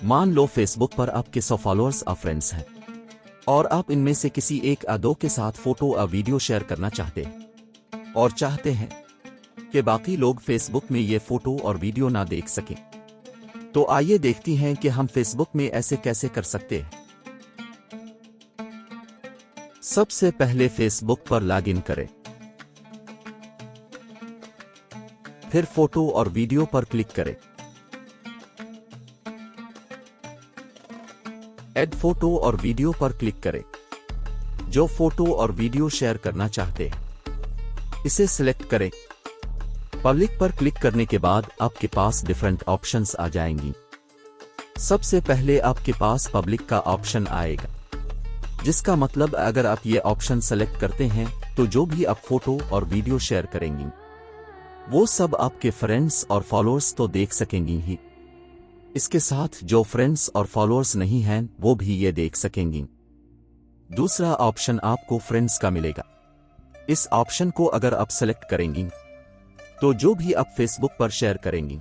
मान लो फेसबुक पर आपके 100 फॉलोअर्स या फ्रेंड्स हैं और आप इनमें से किसी एक या दो के साथ फोटो या वीडियो शेयर करना चाहते हैं और चाहते हैं कि बाकी लोग फेसबुक में ये फोटो और वीडियो ना देख सकें। तो आइए देखती हैं कि हम फेसबुक में ऐसे कैसे कर सकते हैं। सबसे पहले फेसबुक पर लॉगिन करें, फिर फोटो और वीडियो पर क्लिक करें। ऐड फोटो और वीडियो पर क्लिक करें। जो फोटो और वीडियो शेयर करना चाहते हैं इसे सिलेक्ट करें। पब्लिक पर क्लिक करने के बाद आपके पास डिफरेंट ऑप्शंस आ जाएंगी। सबसे पहले आपके पास पब्लिक का ऑप्शन आएगा, जिसका मतलब अगर आप ये ऑप्शन सेलेक्ट करते हैं तो जो भी आप फोटो और वीडियो शेयर करेंगी वो सब आपके फ्रेंड्स और फॉलोअर्स तो देख सकेंगी ही, इसके साथ जो फ्रेंड्स और फॉलोअर्स नहीं हैं वो भी ये देख सकेंगी। दूसरा ऑप्शन आपको फ्रेंड्स का मिलेगा। इस ऑप्शन को अगर आप सेलेक्ट करेंगी तो जो भी आप फेसबुक पर शेयर करेंगी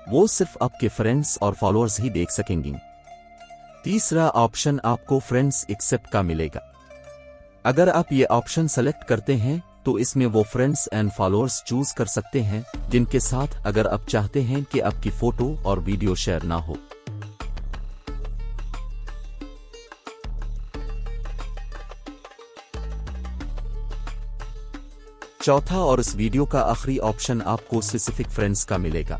वो सिर्फ आपके फ्रेंड्स और फॉलोअर्स ही देख सकेंगी। तीसरा ऑप्शन आपको फ्रेंड्स एक्सेप्ट का मिलेगा। अगर आप ये ऑप्शन सेलेक्ट करते हैं तो इसमें वो फ्रेंड्स एंड फॉलोअर्स चूज कर सकते हैं जिनके साथ अगर आप चाहते हैं कि आपकी फोटो और वीडियो शेयर ना हो। चौथा और इस वीडियो का आखिरी ऑप्शन आपको स्पेसिफिक फ्रेंड्स का मिलेगा।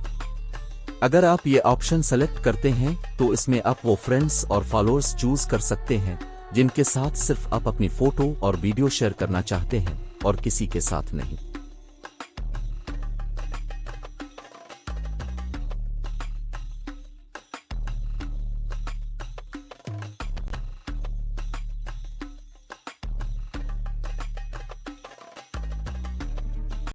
अगर आप ये ऑप्शन सेलेक्ट करते हैं तो इसमें आप वो फ्रेंड्स और फॉलोअर्स चूज कर सकते हैं जिनके साथ सिर्फ आप अपनी फोटो और वीडियो शेयर करना चाहते हैं और किसी के साथ नहीं।